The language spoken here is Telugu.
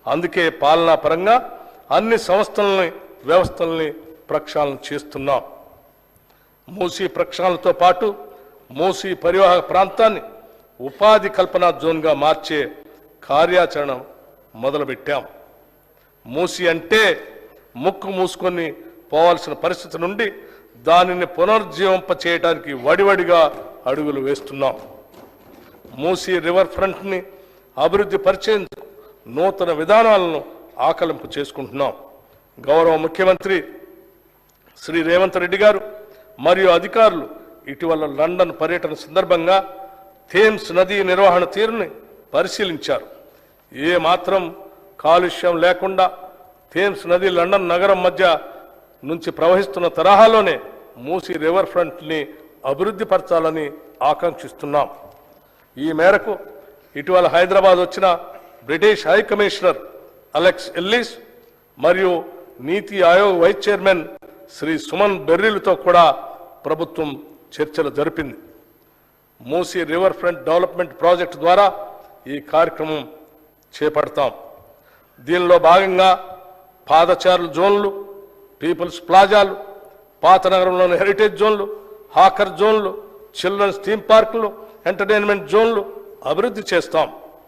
అందుకే పాలనా పరంగా అన్ని సంస్థలని వ్యవస్థల్ని ప్రక్షాళన చేస్తున్నాం. మూసీ ప్రక్షాళనతో పాటు మూసీ పరివాహక ప్రాంతాన్ని ఉపాధి కల్పనా జోన్గా మార్చే కార్యాచరణ మొదలుపెట్టాం. మూసీ అంటే ముక్కు మూసుకొని పోవాల్సిన పరిస్థితి నుండి దానిని పునరుజ్జీవింప చేయడానికి వడివడిగా అడుగులు వేస్తున్నాం. మూసీ రివర్ ఫ్రంట్ని అభివృద్ధి పరిచేందుకు నూతన విధానాలను ఆకలింపు చేసుకుంటున్నాం. గౌరవ ముఖ్యమంత్రి శ్రీ రేవంత్ రెడ్డి గారు మరియు అధికారులు ఇటీవల లండన్ పర్యటన సందర్భంగా థేమ్స్ నదీ నిర్వహణ తీరుని పరిశీలించారు. ఏ మాత్రం కాలుష్యం లేకుండా థేమ్స్ నది లండన్ నగరం మధ్య నుంచి ప్రవహిస్తున్న తరహాలోనే మూసీ రివర్ ఫ్రంట్ని అభివృద్ధి పరచాలని ఆకాంక్షిస్తున్నాం. ఈ మేరకు ఇటీవల హైదరాబాద్ వచ్చిన British high commissioner Alex Ellis మరియు నీతి ఆయోగ్ వైస్ చైర్మన్ శ్రీ సుమన్ బెర్రీలతో కూడా ప్రభుత్వం చర్చలు జరిపింది. Musi river front development project ద్వారా ఈ కార్యక్రమం చేపడతాం. దీనిలో భాగంగా పాదచారుల జోన్లు, పీపుల్స్ ప్లాజాలు, పాత నగరంలోని హెరిటేజ్ జోన్లు, హాకర్ జోన్లు, చిల్డ్రన్స్ థీమ్ పార్కులు, ఎంటర్టైన్మెంట్ జోన్లు అభివృద్ధి చేస్తాం.